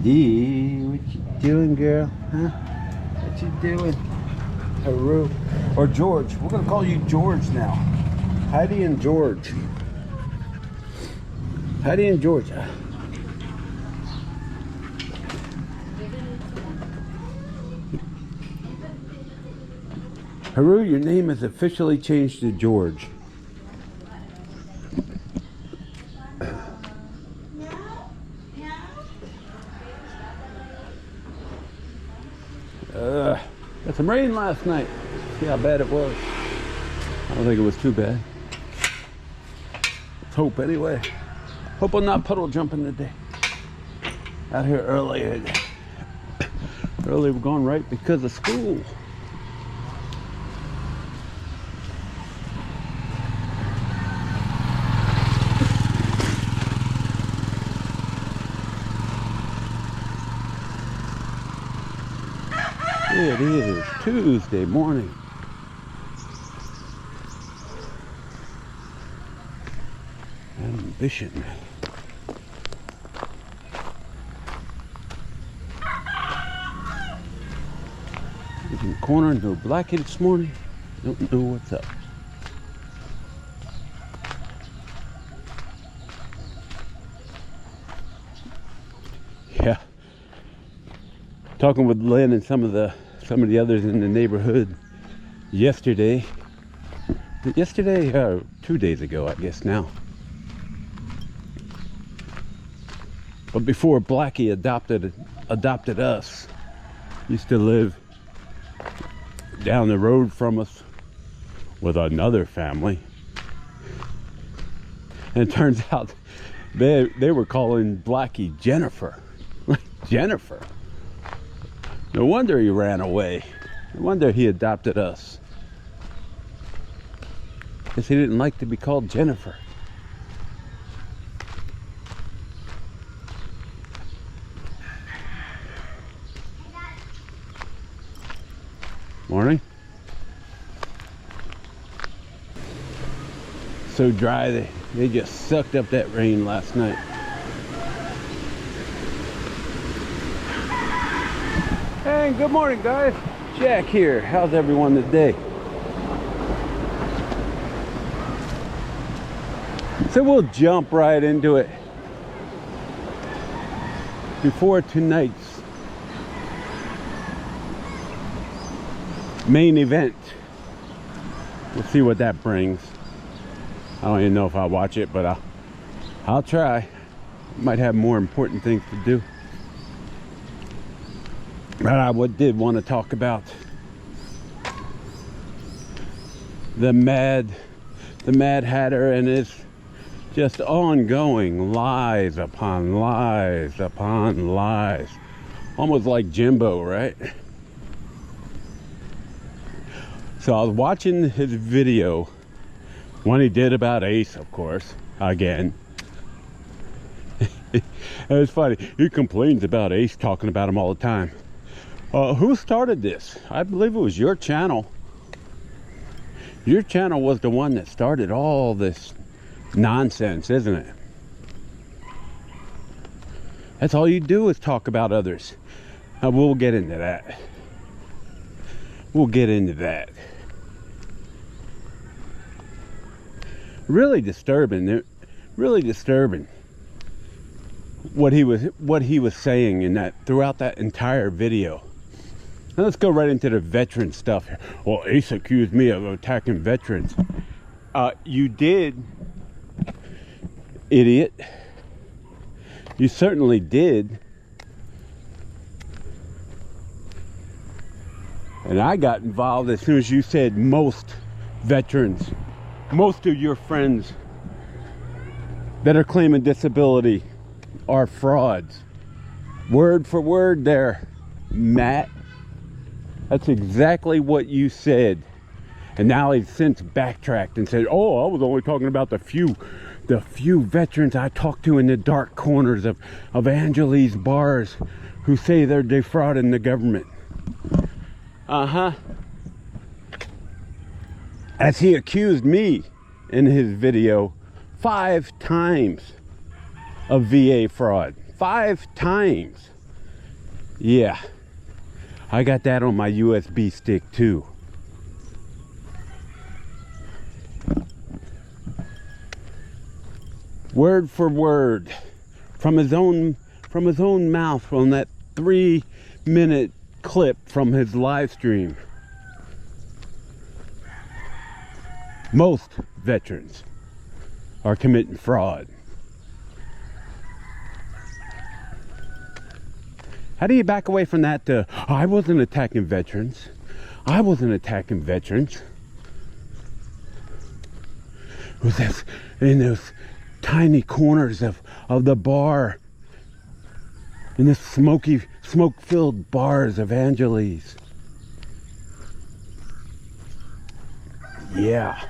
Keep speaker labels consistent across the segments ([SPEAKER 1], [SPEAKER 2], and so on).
[SPEAKER 1] Dee, what you doing, girl? Huh? What you doing? Haru. Or George. We're gonna call you George now. Heidi and George. Heidi and George. Haru, your name is officially changed to George. Got some rain last night. See how bad it was. I don't think it was too bad. Let's hope anyway. Hope I'm not puddle jumping today. Out here early. Early we're going right because of school. It is Tuesday morning. Ambition. In the corner, no blackie this morning. Don't know what's up. Yeah. Talking with Lynn and some of the others in the neighborhood yesterday, 2 days ago, I guess now. But before Blackie adopted us, used to live down the road from us with another family. And it turns out they were calling Blackie Jennifer. Jennifer. No wonder he ran away. No wonder he adopted us. Guess he didn't like to be called Jennifer. Morning. So dry, they just sucked up that rain last night. Hey, good morning, guys. Jack here. How's everyone today? So we'll jump right into it. Before tonight's main event. We'll see what that brings. I don't even know if I'll watch it, but I'll try. Might have more important things to do. But I did want to talk about the Mad Hatter and his just ongoing lies upon lies upon lies. Almost like Jimbo, right? So I was watching his video, one he did about Ace, of course, again. It was funny. He complains about Ace talking about him all the time. Who started this? I believe it was your channel. Your channel was the one that started all this nonsense, isn't it? That's all you do is talk about others. We'll get into that. We'll get into that. Really disturbing. Really disturbing. What he was saying in that throughout that entire video. Now let's go right into the veteran stuff here. Well, Ace accused me of attacking veterans. You did, idiot. You certainly did. And I got involved as soon as you said most veterans, most of your friends that are claiming disability are frauds. Word for word there, Matt. That's exactly what you said. And now he's since backtracked and said, oh, I was only talking about the few veterans I talked to in the dark corners of Angeli's bars who say they're defrauding the government. As he accused me in his video 5 times of VA fraud. 5 times. Yeah, I got that on my USB stick too. Word for word from his own mouth on that 3-minute clip from his live stream. Most veterans are committing fraud. How do you back away from that to, oh, I wasn't attacking veterans. I wasn't attacking veterans. It was this, in those tiny corners of the bar, in the smoke-filled bars of Angeles. Yeah.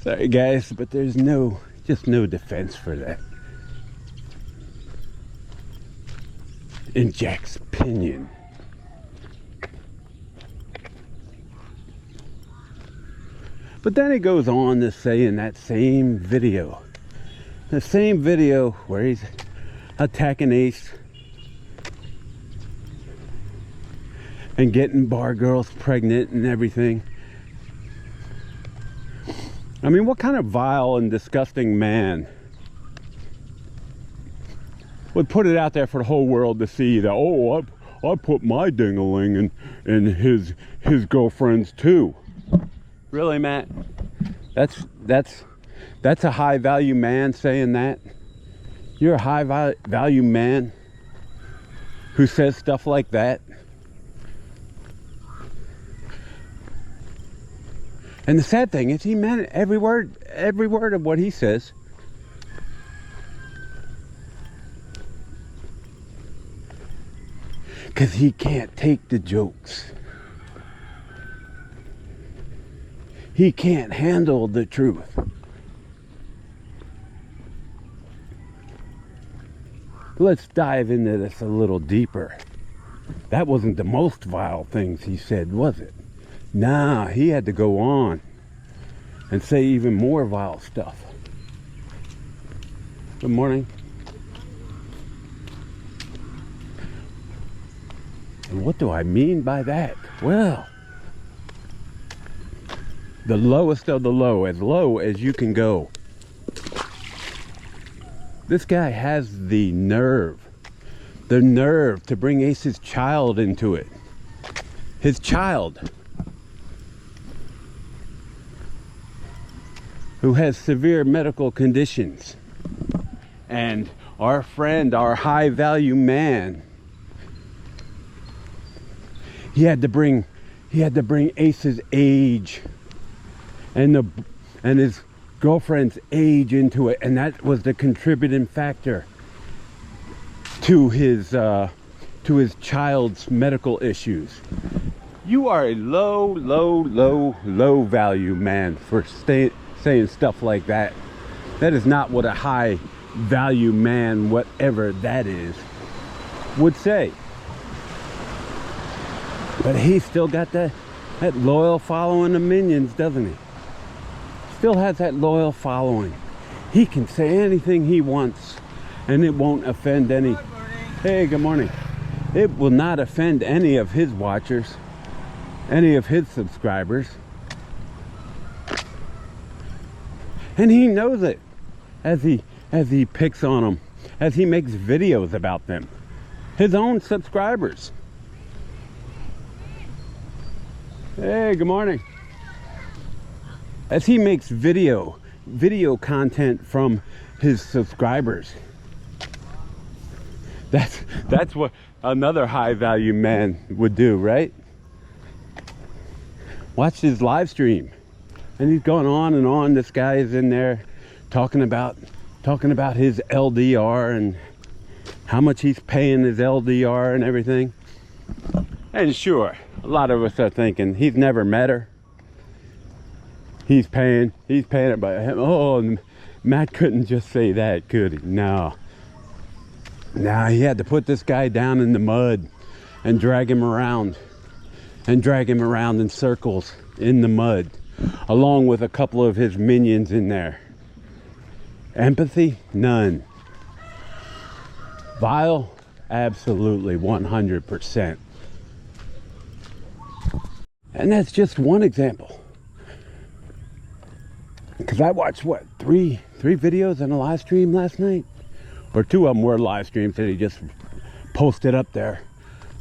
[SPEAKER 1] Sorry guys, but there's just no defense for that. In Jack's opinion. But then he goes on to say in that same video, the same video where he's attacking Ace and getting bar girls pregnant and everything. I mean, what kind of vile and disgusting man would put it out there for the whole world to see that, oh, I put my ding-a-ling in his girlfriend's too. Really, Matt? That's a high value man saying that? You're a high value man who says stuff like that? And the sad thing is he meant every word of what he says. Because he can't take the jokes. He can't handle the truth. Let's dive into this a little deeper. That wasn't the most vile things he said, was it? Nah, he had to go on and say even more vile stuff. Good morning. And what do I mean by that? Well, the lowest of the low as you can go. This guy has the nerve to bring Ace's child into it. His child, who has severe medical conditions. And our friend, our high value man, he had to bring Ace's age and his girlfriend's age into it, and that was the contributing factor to his child's medical issues. You are a low value man for saying stuff like that. That is not what a high value man, whatever that is, would say. But he's still got that loyal following of minions, doesn't he? Still has that loyal following. He can say anything he wants and it won't offend any. Hey, good morning. It will not offend any of his watchers, any of his subscribers. And he knows it as he picks on them, as he makes videos about them. His own subscribers. Hey, good morning. As he makes video content from his subscribers. That's what another high value man would do, right? Watch his live stream. And he's going on and on. This guy is in there talking about his LDR and how much he's paying his LDR and everything. And sure, a lot of us are thinking he's never met her. He's paying it by him. Oh, Matt couldn't just say that, could he? No. Now he had to put this guy down in the mud and drag him around in circles in the mud, along with a couple of his minions in there. Empathy? None. Vile? Absolutely, 100%. And that's just one example. Because I watched, what, three videos on a live stream last night? Or two of them were live streams that he just posted up there.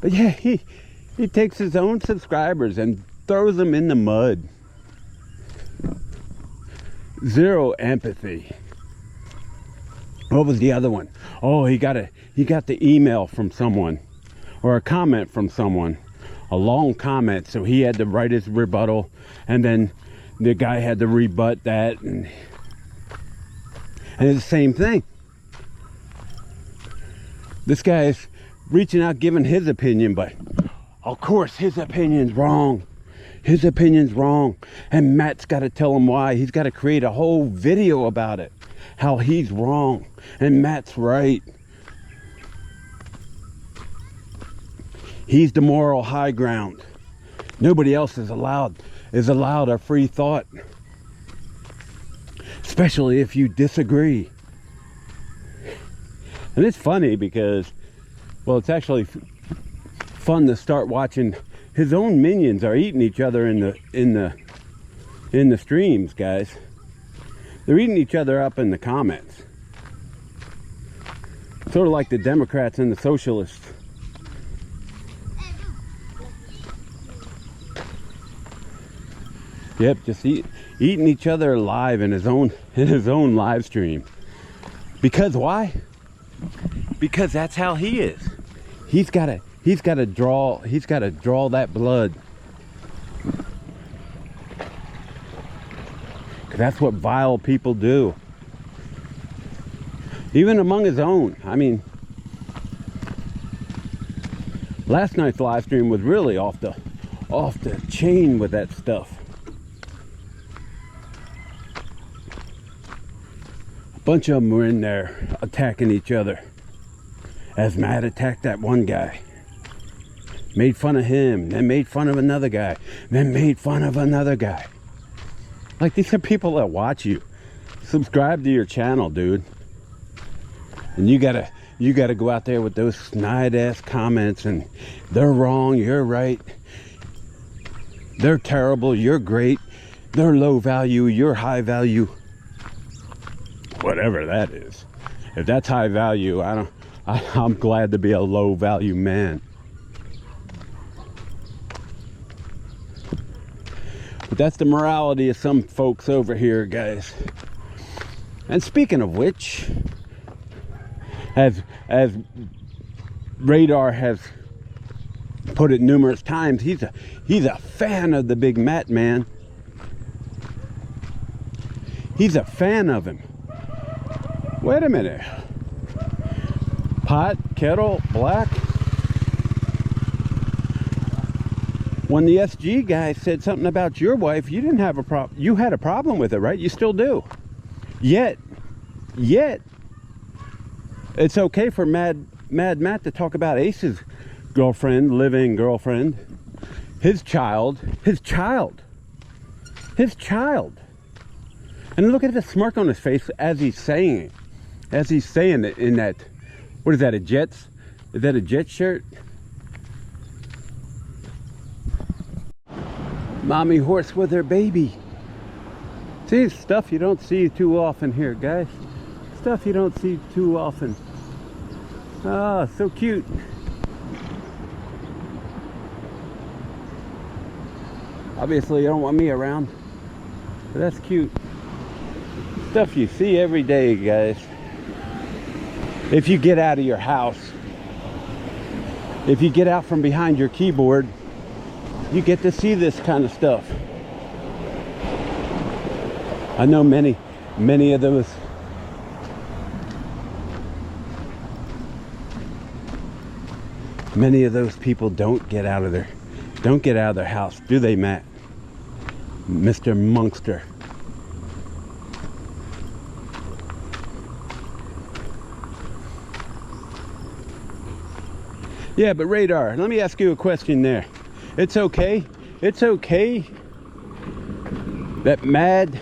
[SPEAKER 1] But yeah, he takes his own subscribers and throws them in the mud. Zero empathy. What was the other one? Oh, he got the email from someone, or a comment from someone, a long comment, so he had to write his rebuttal, and then the guy had to rebut that, and it's the same thing. This guy is reaching out, giving his opinion, but of course his opinion's wrong. His opinion's wrong, and Matt's got to tell him why. He's got to create a whole video about it, how he's wrong and Matt's right. He's the moral high ground. Nobody else is allowed a free thought, especially if you disagree. And it's funny because, well, it's actually fun to start watching. His own minions are eating each other in the streams, guys. They're eating each other up in the comments. Sort of like the Democrats and the socialists. Yep, just eating each other alive in his own live stream. Because why? Because that's how he is. He's got to draw that blood. Because that's what vile people do. Even among his own. I mean, last night's live stream was really off the chain with that stuff. A bunch of them were in there attacking each other. As Matt attacked that one guy. Made fun of him, then made fun of another guy, then made fun of another guy. Like, these are people that watch you. Subscribe to your channel, dude. And you gotta go out there with those snide ass comments and they're wrong, you're right. They're terrible, you're great. They're low value, you're high value. Whatever that is. If that's high value, I'm glad to be a low value man. But that's the morality of some folks over here, guys. And speaking of which, as Radar has put it numerous times, he's a fan of the Big Matt, man. He's a fan of him. Wait a minute. Pot, kettle, black. When the SG guy said something about your wife, you didn't have a problem. You had a problem with it, right? You still do. Yet, it's okay for Mad Matt to talk about Ace's girlfriend, living girlfriend, his child. And look at the smirk on his face as he's saying it in that, what is that, is that a Jets shirt? Mommy horse with her baby. See, stuff you don't see too often here, guys. Stuff you don't see too often. Ah, so cute. Obviously, you don't want me around, but that's cute. Stuff you see every day, guys. If you get out of your house, if you get out from behind your keyboard, you get to see this kind of stuff. I know many of those people don't get out of their house, do they, Matt? Mr. Monkster. Yeah, but Radar, let me ask you a question there. It's okay that Mad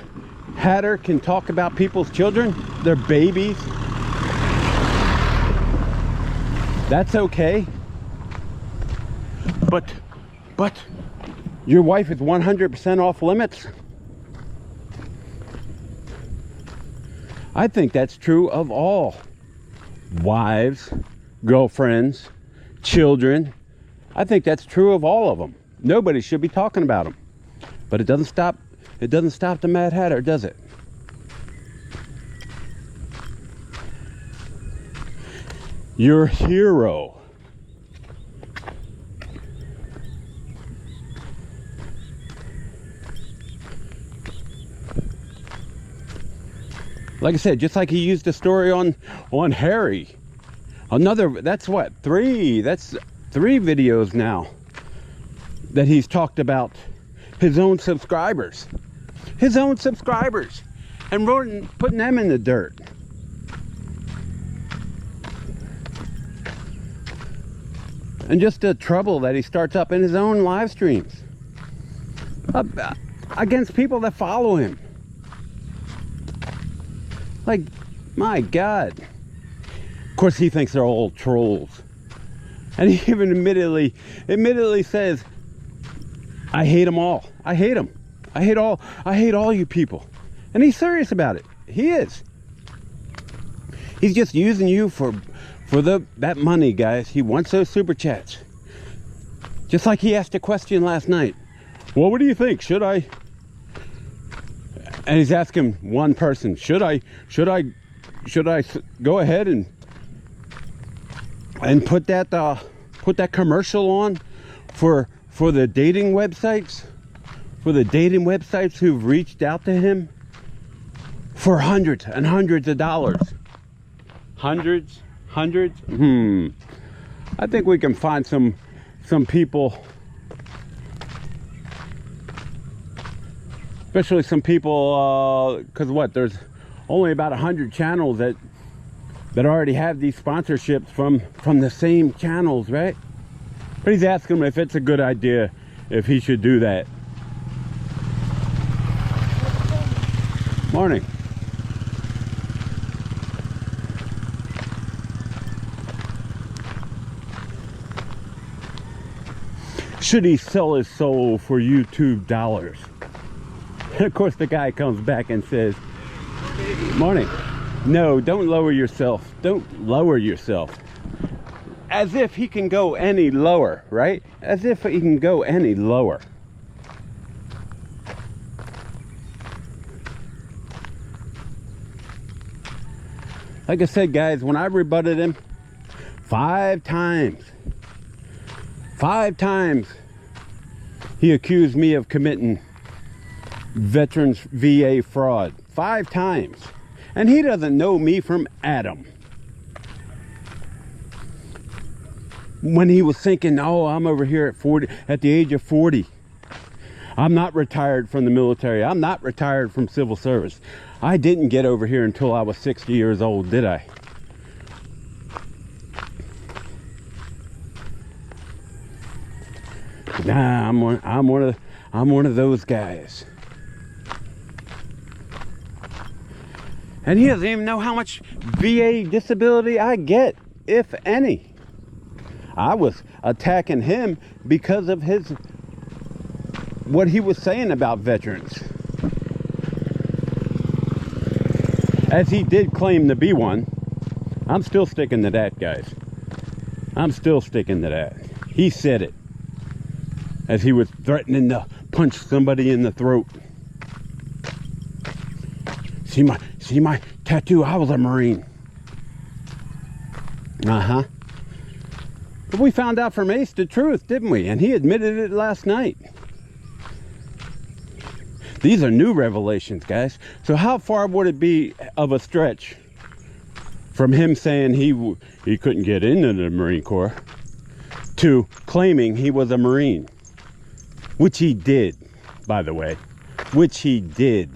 [SPEAKER 1] Hatter can talk about people's children, their babies. That's okay. But your wife is 100% off limits? I think that's true of all wives, girlfriends, children. I think that's true of all of them. Nobody should be talking about them. But it doesn't stop the Mad Hatter, does it? Your hero. Like I said, just like he used the story on Harry. That's what, that's three videos now that he's talked about his own subscribers. His own subscribers. And putting them in the dirt. And just the trouble that he starts up in his own live streams. Against people that follow him. Like, my God. Of course, he thinks they're all trolls. And he even admittedly says, I hate them all. I hate them. I hate all you people. And he's serious about it. He is. He's just using you for that money, guys. He wants those super chats. Just like he asked a question last night. Well, what do you think? Should I? And he's asking one person, should I go ahead and put that commercial on for the dating websites, who've reached out to him for hundreds and hundreds of dollars. Hundreds. I think we can find some people, especially some people, because there's only about 100 channels that already have these sponsorships from the same channels, right? But he's asking him if it's a good idea, if he should do that. Morning. Should he sell his soul for YouTube dollars? And of course the guy comes back and says, morning. No, don't lower yourself. Don't lower yourself. As if he can go any lower, right? As if he can go any lower. Like I said, guys, when I rebutted him 5 times, he accused me of committing veterans VA fraud. 5 times. And he doesn't know me from Adam. When he was thinking, oh, I'm over here at the age of 40. I'm not retired from the military. I'm not retired from civil service. I didn't get over here until I was 60 years old, did I? Nah, I'm one of those guys. And he doesn't even know how much VA disability I get, if any. I was attacking him because of what he was saying about veterans. As he did claim to be one. I'm still sticking to that, guys. I'm still sticking to that. He said it. As he was threatening to punch somebody in the throat. See my tattoo? I was a Marine. Uh-huh. But we found out from Ace the truth, didn't we? And he admitted it last night. These are new revelations, guys. So how far would it be of a stretch from him saying he couldn't get into the Marine Corps to claiming he was a Marine? Which he did, by the way. Which he did.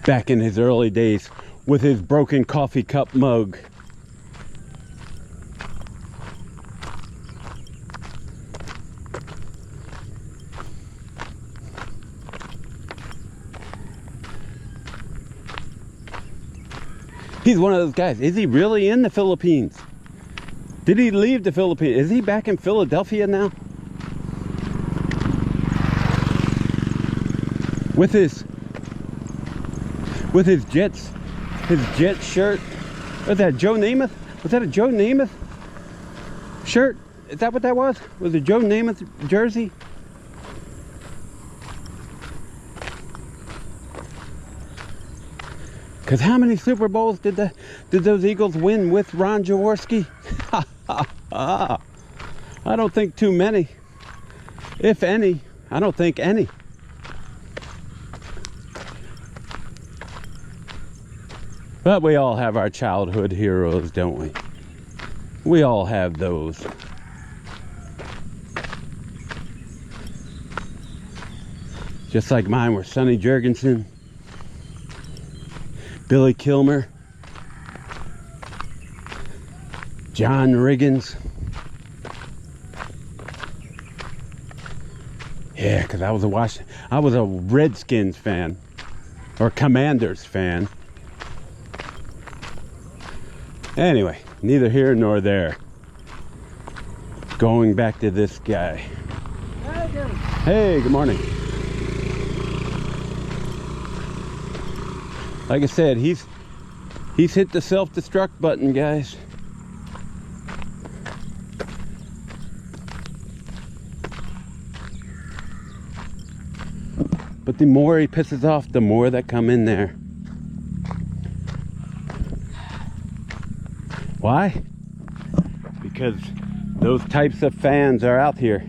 [SPEAKER 1] Back in his early days with his broken coffee cup mug. He's one of those guys. Is he really in the Philippines? Did he leave the Philippines? Is he back in Philadelphia now? With his jet shirt. Was that Joe Namath? Was that a Joe Namath shirt? Is that what that was? Was it Joe Namath jersey? Because how many Super Bowls did those Eagles win with Ron Jaworski? I don't think too many. If any. I don't think any. But we all have our childhood heroes, don't we? We all have those. Just like mine were Sonny Jurgensen, Billy Kilmer, John Riggins. Yeah, because I was a Redskins fan, or Commanders fan. Anyway, neither here nor there. Going back to this guy. Hey, good morning. Like I said, he's hit the self-destruct button, guys. But the more he pisses off, the more that come in there. Why? Because those types of fans are out here.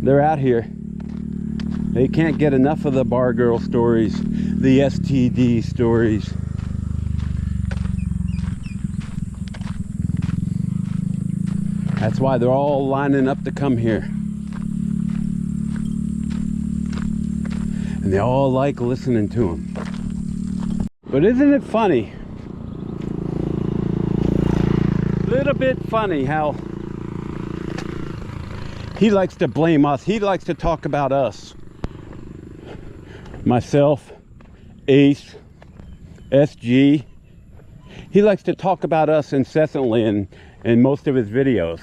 [SPEAKER 1] They're out here. They can't get enough of the bar girl stories, the STD stories. That's why they're all lining up to come here. And they all like listening to them. But isn't it funny? Little bit funny how he likes to blame us. He likes to talk about us. Myself, Ace, SG. He likes to talk about us incessantly in most of his videos.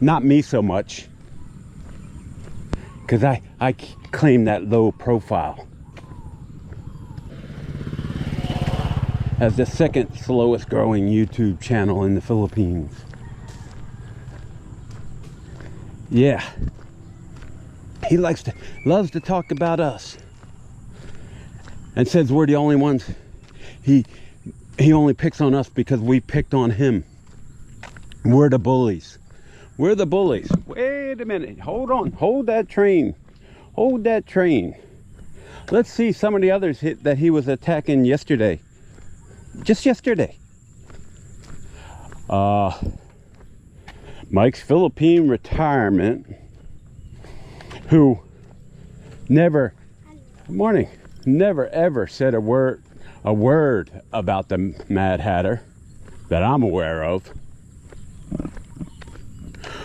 [SPEAKER 1] Not me so much. Because I claim that low profile. As the second slowest growing YouTube channel in the Philippines. Yeah. He loves to talk about us. And says we're the only ones. He only picks on us because we picked on him. We're the bullies. We're the bullies. Wait a minute. Hold on. Hold that train. Hold that train. Let's see some of the others that he was attacking yesterday. Just yesterday. Mike's Philippine retirement, who never, good morning, never ever said a word about the Mad Hatter that I'm aware of.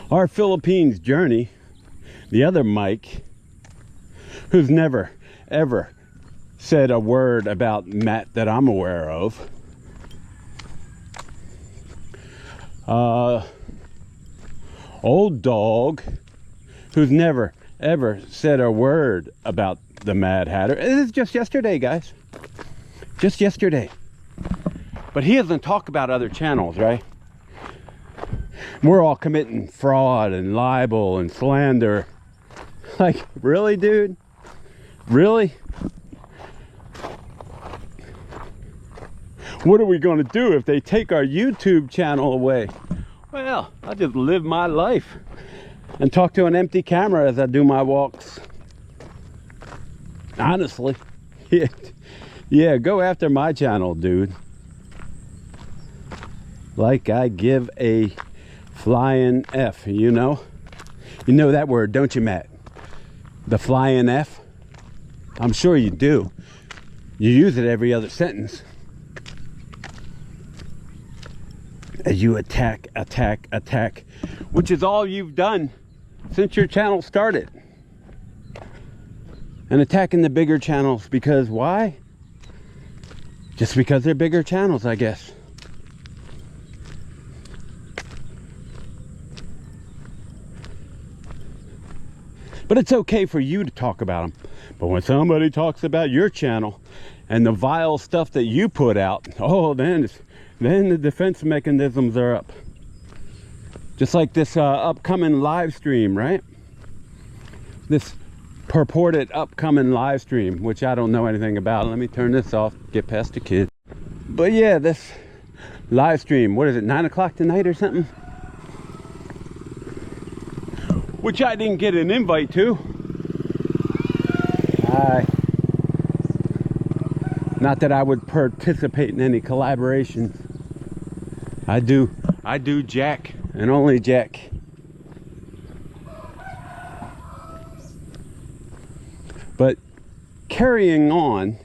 [SPEAKER 1] Our Philippines journey, the other Mike, who's never ever said a word about Matt that I'm aware of. Old Dog, who's never ever said a word about the Mad Hatter. This is just yesterday, guys. Just yesterday. But he doesn't talk about other channels, right? We're all committing fraud and libel and slander. Like, really, dude? Really? What are we going to do if they take our YouTube channel away? Well, I'll just live my life and talk to an empty camera as I do my walks. Honestly. Yeah, go after my channel, dude. Like I give a flying F, you know? You know that word, don't you, Matt? The flying F? I'm sure you do. You use it every other sentence. As you attack, which is all you've done since your channel started. And attacking the bigger channels because why? Just because they're bigger channels, I guess. But it's okay for you to talk about them. But when somebody talks about your channel and the vile stuff that you put out, oh, then the defense mechanisms are up. Just like this upcoming live stream, right? This purported upcoming live stream, which I don't know anything about. Let me turn this off, get past the kid. But yeah, this live stream, what is it, 9 o'clock tonight or something? Which I didn't get an invite to. Hi. Not that I would participate in any collaborations. I do Jack and only Jack. But carrying on,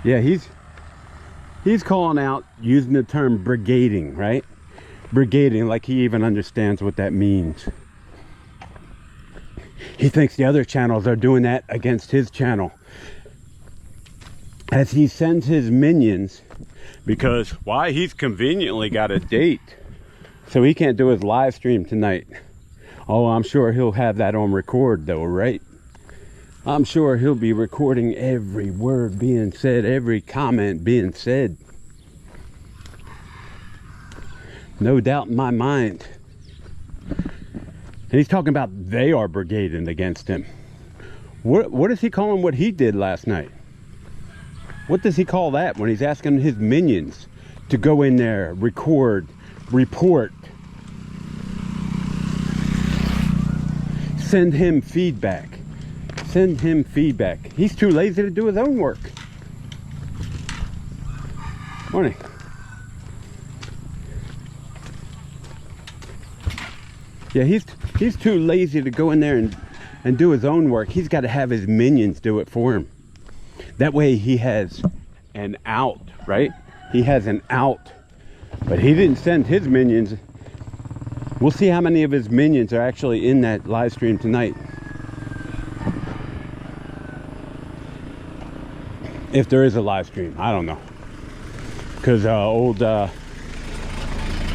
[SPEAKER 1] yeah, he's calling out, using the term brigading, right? Brigading, like he even understands what that means. He thinks the other channels are doing that against his channel. As he sends his minions, because why? He's conveniently got a date, so he can't do his live stream tonight. Oh, I'm sure he'll have that on record though, right? I'm sure he'll be recording every word being said, every comment being said. No doubt in my mind. And he's talking about they are brigading against him. What is he calling what he did last night? What does he call that when he's asking his minions to go in there, record, report, send him feedback? Send him feedback. He's too lazy to do his own work. Morning. Yeah, he's too lazy to go in there and do his own work. He's got to have his minions do it for him. That way he has an out, right? He has an out. But he didn't send his minions. We'll see how many of his minions are actually in that live stream tonight. If there is a live stream, I don't know. Because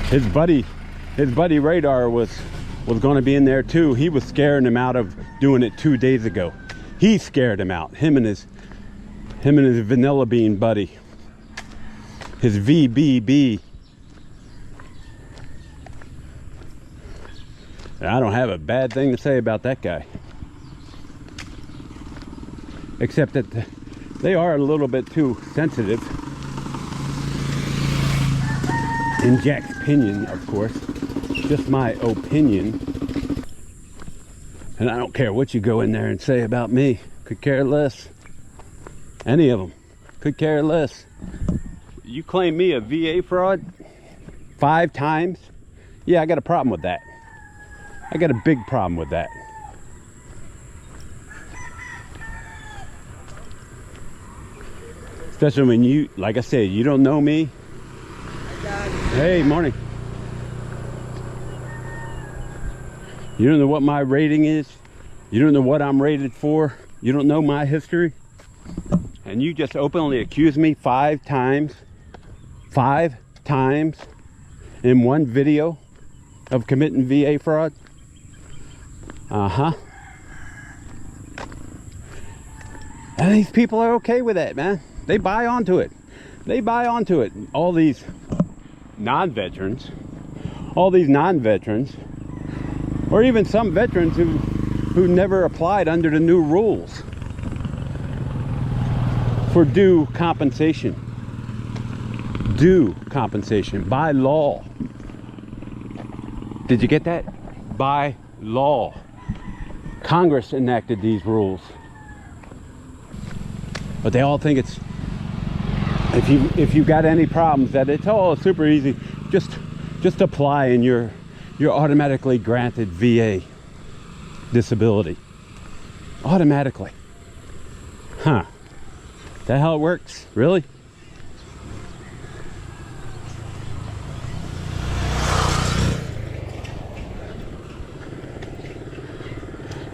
[SPEAKER 1] his buddy Radar was going to be in there too. He was scaring him out of doing it 2 days ago. He scared him out. Him and his vanilla bean buddy, his VBB. I don't have a bad thing to say about that guy, except that they are a little bit too sensitive, in Jack's opinion, of course. Just my opinion. And I don't care what you go in there and say about me. Could care less. Any of them. Could care less. You claim me a VA fraud 5 times? Yeah, I got a problem with that. I got a big problem with that. Especially when you, like I said, you don't know me. Hey, morning. You don't know what my rating is. You don't know what I'm rated for. You don't know my history. And you just openly accuse me 5 times. 5 times in one video of committing VA fraud. And these people are okay with that, man. They buy onto it. They buy onto it. All these non-veterans, or even some veterans who never applied under the new rules for due compensation. Due compensation by law. Did you get that? By law. Congress enacted these rules. But they all think it's, if you got any problems, that it's all super easy. Just apply and you're automatically granted VA disability. Automatically. Huh. Is that how it works? Really?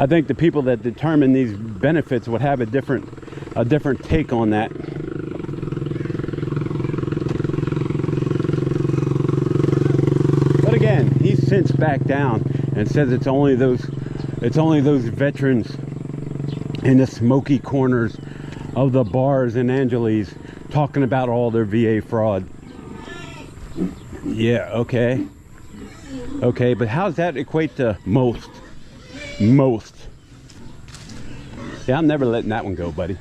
[SPEAKER 1] I think the people that determine these benefits would have a different take on that. back down and says it's only those veterans in the smoky corners of the bars in Angeles talking about all their VA fraud. Yeah, okay, but how does that equate to most? Yeah, I'm never letting that one go, buddy.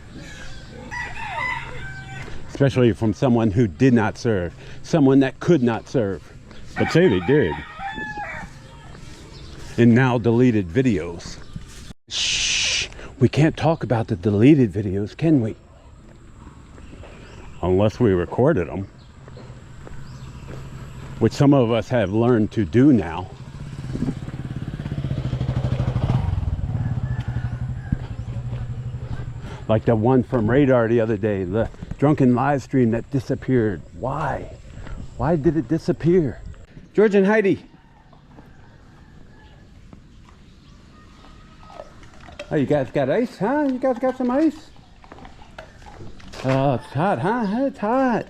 [SPEAKER 1] Especially from someone who did not serve, someone that could not serve, but say they did. In now deleted videos. Shh, we can't talk about the deleted videos, can we? Unless we recorded them, which some of us have learned to do now. Like the one from Radar the other day, the drunken live stream that disappeared. Why? Why did it disappear? George and Heidi. Oh, you guys got ice, huh? You guys got some ice? Oh, it's hot, huh? It's hot.